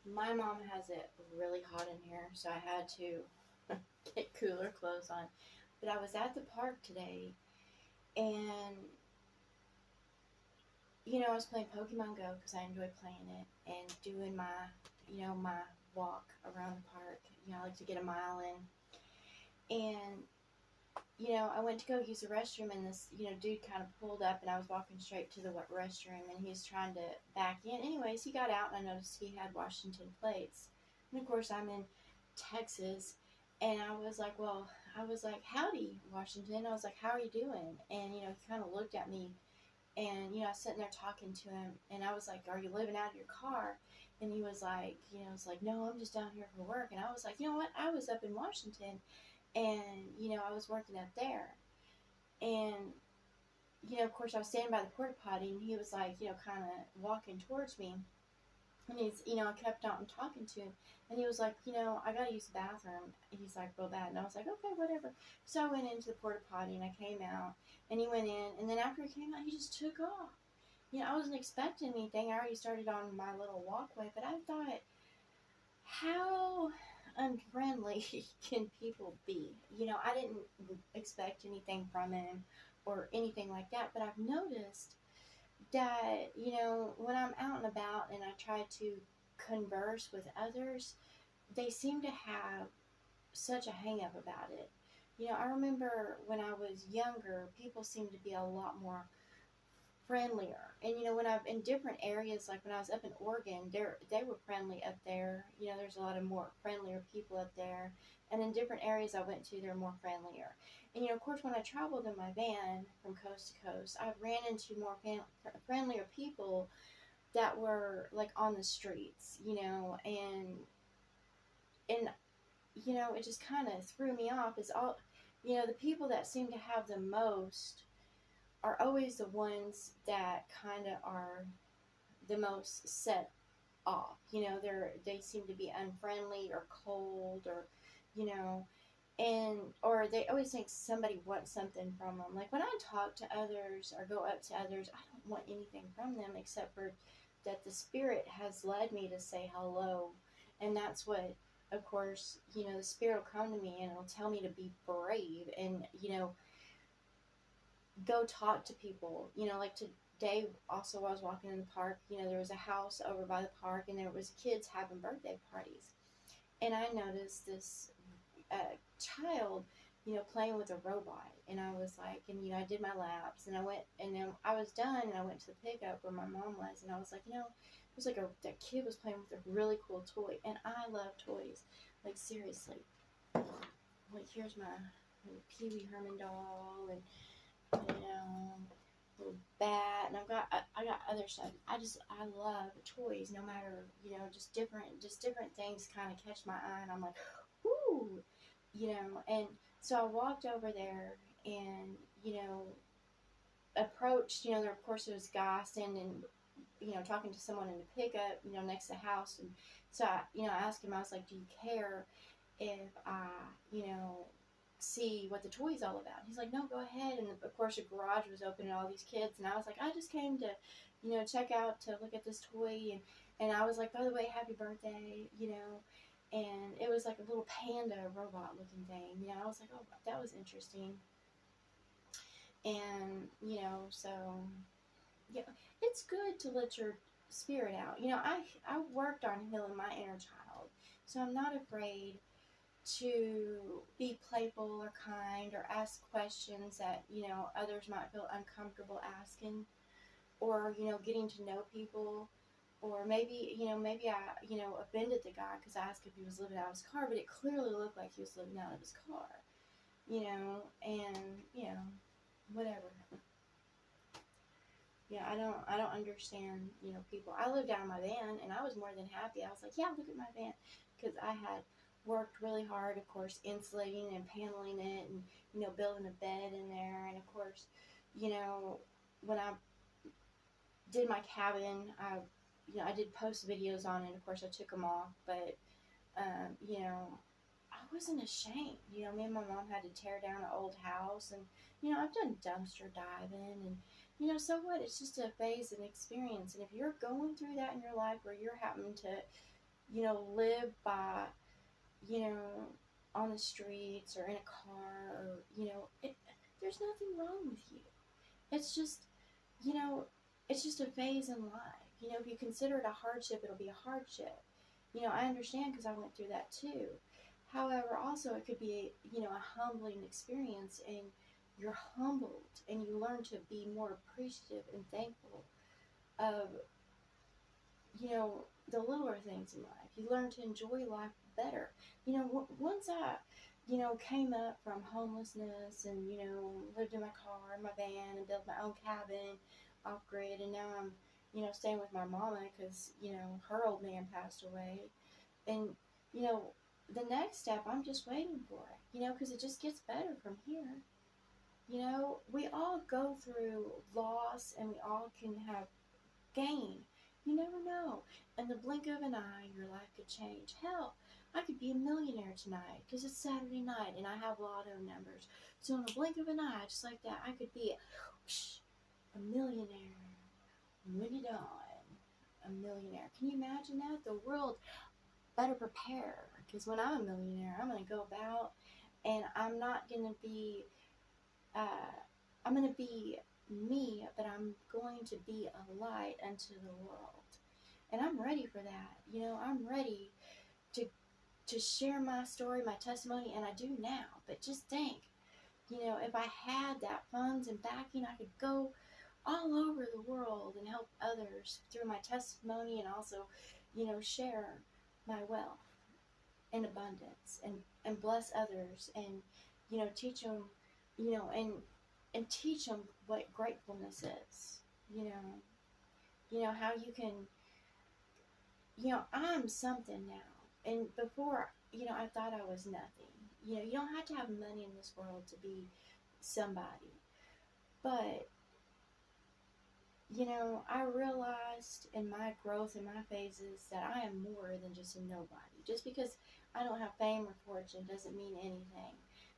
My mom has it really hot in here, so I had to get cooler clothes on. But I was at the park today, and I was playing Pokemon Go because I enjoy playing it and doing my walk around the park. I like to get a mile in, and I went to go use the restroom, and this dude kind of pulled up, and I was walking straight to the restroom, and he was trying to back in. Anyways, he got out, and I noticed he had Washington plates, and of course I'm in Texas, and I was like, howdy, Washington. I was like, how are you doing? And he kind of looked at me, and I was sitting there talking to him, and I was like, are you living out of your car? And he was like, no, I'm just down here for work. And I was like, you know what? I was up in Washington, and I was working up there, and of course I was standing by the porta potty, and he was like, kind of walking towards me, and I kept on talking to him, and he was like, I gotta use the bathroom. And he's like, real bad, and I was like, okay, whatever. So I went into the porta potty, and I came out, and he went in, and then after he came out, he just took off. I wasn't expecting anything. I already started on my little walkway, but I thought, how unfriendly can people be? I didn't expect anything from him or anything like that, but I've noticed that, when I'm out and about and I try to converse with others, they seem to have such a hang up about it. I remember when I was younger, people seemed to be a lot more friendlier. And when I've in different areas, like when I was up in Oregon, they were friendly up there. There's a lot of more friendlier people up there. And in different areas I went to, they're more friendlier. And of course, when I traveled in my van from coast to coast, I ran into more friendlier people that were like on the streets. And it just kind of threw me off. Is all the people that seem to have the most are always the ones that kind of are the most set off. They seem to be unfriendly or cold, or you know, and or they always think somebody wants something from them. Like when I talk to others or go up to others, I don't want anything from them except for that the spirit has led me to say hello, and that's what. Of course, the spirit will come to me and it'll tell me to be brave and go talk to people. Like today, also, I was walking in the park. There was a house over by the park, and there was kids having birthday parties. And I noticed this child, playing with a robot. And I was like, and I did my laps, and I went, and then I was done, and I went to the pickup where my mom was, and I was like, it was like that kid was playing with a really cool toy, and I love toys, like seriously. Like here's my Pee Wee Herman doll, and little bat, and I got other stuff. I love toys, no matter just different things kind of catch my eye, and I'm like, ooh, and so I walked over there and approached. There of course there was a guy standing, talking to someone in the pickup, next to the house, and so I asked him. I was like, do you care if I see what the toy's all about? He's like, no, go ahead. And of course the garage was open and all these kids, and I was like, I just came to check out, to look at this toy, and I was like, by the way, happy birthday, and it was like a little panda robot looking thing. I was like, oh, that was interesting. And so yeah, it's good to let your spirit out. I worked on healing my inner child, so I'm not afraid to be playful or kind or ask questions that others might feel uncomfortable asking, or getting to know people, or maybe I offended the guy because I asked if he was living out of his car, but it clearly looked like he was living out of his car, and whatever. Yeah, I don't understand, people. I lived out of my van, and I was more than happy. I was like, yeah, look at my van, because I had worked really hard, of course, insulating and paneling it, and building a bed in there, and of course, when I did my cabin, I did post videos on it. Of course, I took them off, but I wasn't ashamed. Me and my mom had to tear down an old house, and I've done dumpster diving, and so what? It's just a phase and experience. And if you're going through that in your life, where you're having to live by, you know, on the streets or in a car, or, there's nothing wrong with you. It's just, you know, it's just a phase in life. If you consider it a hardship, it'll be a hardship. I understand because I went through that too. However, also it could be a humbling experience, and you're humbled and you learn to be more appreciative and thankful of, the littler things in life. You learn to enjoy life better. Once I, came up from homelessness and, lived in my car, my van, and built my own cabin off grid, and now I'm, staying with my mama because, her old man passed away. And, you know, the next step, I'm just waiting for it, because it just gets better from here. We all go through loss and we all can have gain. You never know. In the blink of an eye, your life could change. Hell, I could be a millionaire tonight because it's Saturday night and I have lotto numbers. So in the blink of an eye, just like that, I could be a millionaire. Win it on. A millionaire. Can you imagine that? The world better prepare, because when I'm a millionaire, I'm going to go about and I'm not going to be, I'm going to be me, but I'm going to be a light unto the world. And I'm ready for that. I'm ready to share my story, my testimony, and I do now. But just think, if I had that funds and backing, I could go all over the world and help others through my testimony, and also, share my wealth in abundance, and bless others, and, teach them, and teach them what gratefulness is. How you can, I'm something now. And before, I thought I was nothing. You don't have to have money in this world to be somebody. But, I realized in my growth and my phases that I am more than just a nobody. Just because I don't have fame or fortune doesn't mean anything.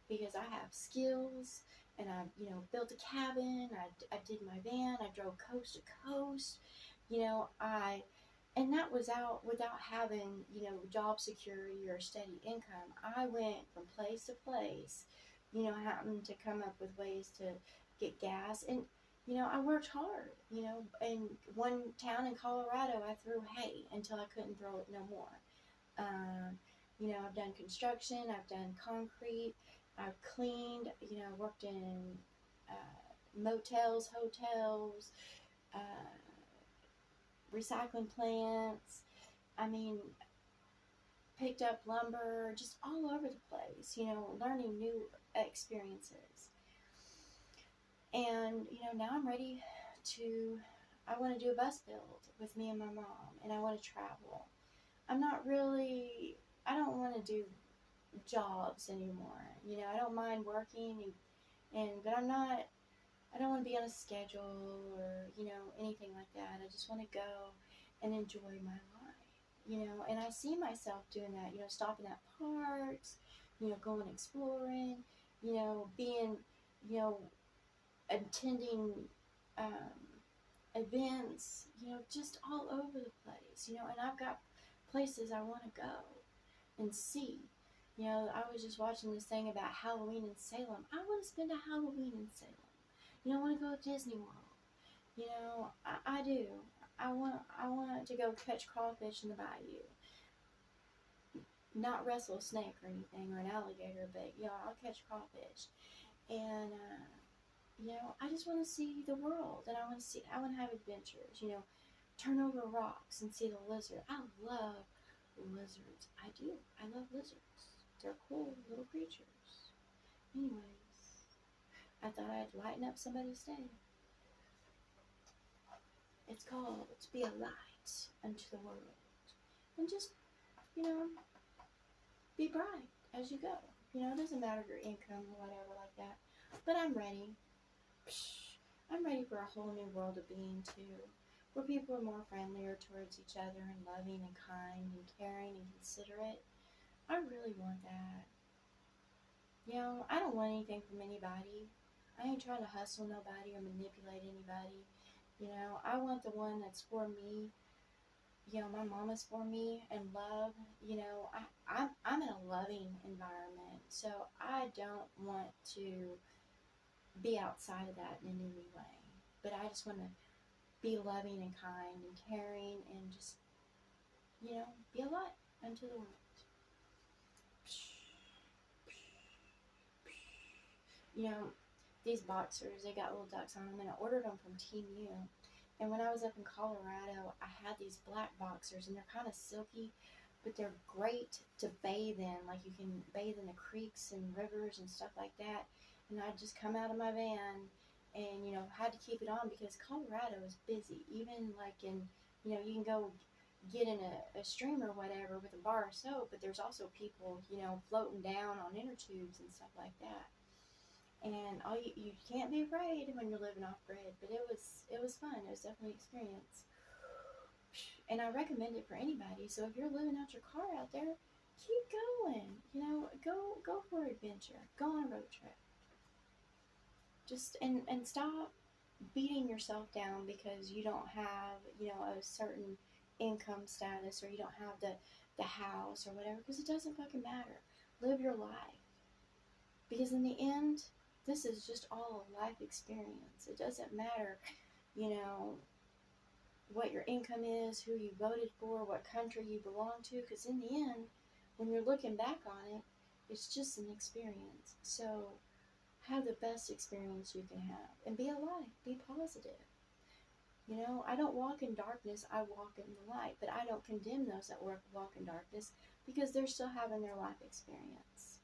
Because I have skills, and I, built a cabin, I did my van, I drove coast to coast, and that was without having, job security or steady income. I went from place to place, happened to come up with ways to get gas. And, I worked hard, in one town in Colorado, I threw hay until I couldn't throw it no more. I've done construction, I've done concrete, I've cleaned, worked in motels, hotels, uh, recycling plants. I mean, picked up lumber, just all over the place, learning new experiences. And, now I'm ready to, I want to do a bus build with me and my mom, and I want to travel. I don't want to do jobs anymore. I don't mind working, but I don't want to be on a schedule or, anything like that. I just want to go and enjoy my life, and I see myself doing that, stopping at parks, going exploring, being, attending events, just all over the place, and I've got places I want to go and see. I was just watching this thing about Halloween in Salem. I want to spend a Halloween in Salem. I want to go to Disney World. I do. I want to go catch crawfish in the bayou. Not wrestle a snake or anything, or an alligator, but I'll catch crawfish. And I just want to see the world, and I want to have adventures. Turn over rocks and see the lizard. I love lizards. I do. I love lizards. They're cool little creatures. Anyways, I thought I'd lighten up somebody's day. It's called To Be a Light Unto the World. And just, be bright as you go. It doesn't matter your income or whatever like that. But I'm ready. I'm ready for a whole new world of being too, where people are more friendlier towards each other, and loving and kind and caring and considerate. I really want that. I don't want anything from anybody. I ain't trying to hustle nobody or manipulate anybody. I want the one that's for me, you know, my mom is for me and love. You know, I'm in a loving environment, so I don't want to be outside of that in any way. But I just want to be loving and kind and caring and just, you know, be a light unto the world. You know, these boxers, they got little ducks on them, and I ordered them from Temu. And when I was up in Colorado, I had these black boxers, and they're kind of silky, but they're great to bathe in. Like, you can bathe in the creeks and rivers and stuff like that. And I'd just come out of my van and, you know, had to keep it on because Colorado is busy. Even like in, you know, you can go get in a stream or whatever with a bar of soap, but there's also people, you know, floating down on inner tubes and stuff like that. And all you can't be afraid when you're living off grid, but it was fun. It was definitely an experience, and I recommend it for anybody. So if you're living out your car out there, keep going. You know, go for adventure. Go on a road trip. Just and stop beating yourself down because you don't have, you know, a certain income status, or you don't have the house or whatever, because it doesn't fucking matter. Live your life, because in the end, this is just all a life experience. It doesn't matter, you know, what your income is, who you voted for, what country you belong to, because in the end, when you're looking back on it, it's just an experience. So have the best experience you can have and be alive, be positive. You know, I don't walk in darkness, I walk in the light, but I don't condemn those that walk in darkness because they're still having their life experience.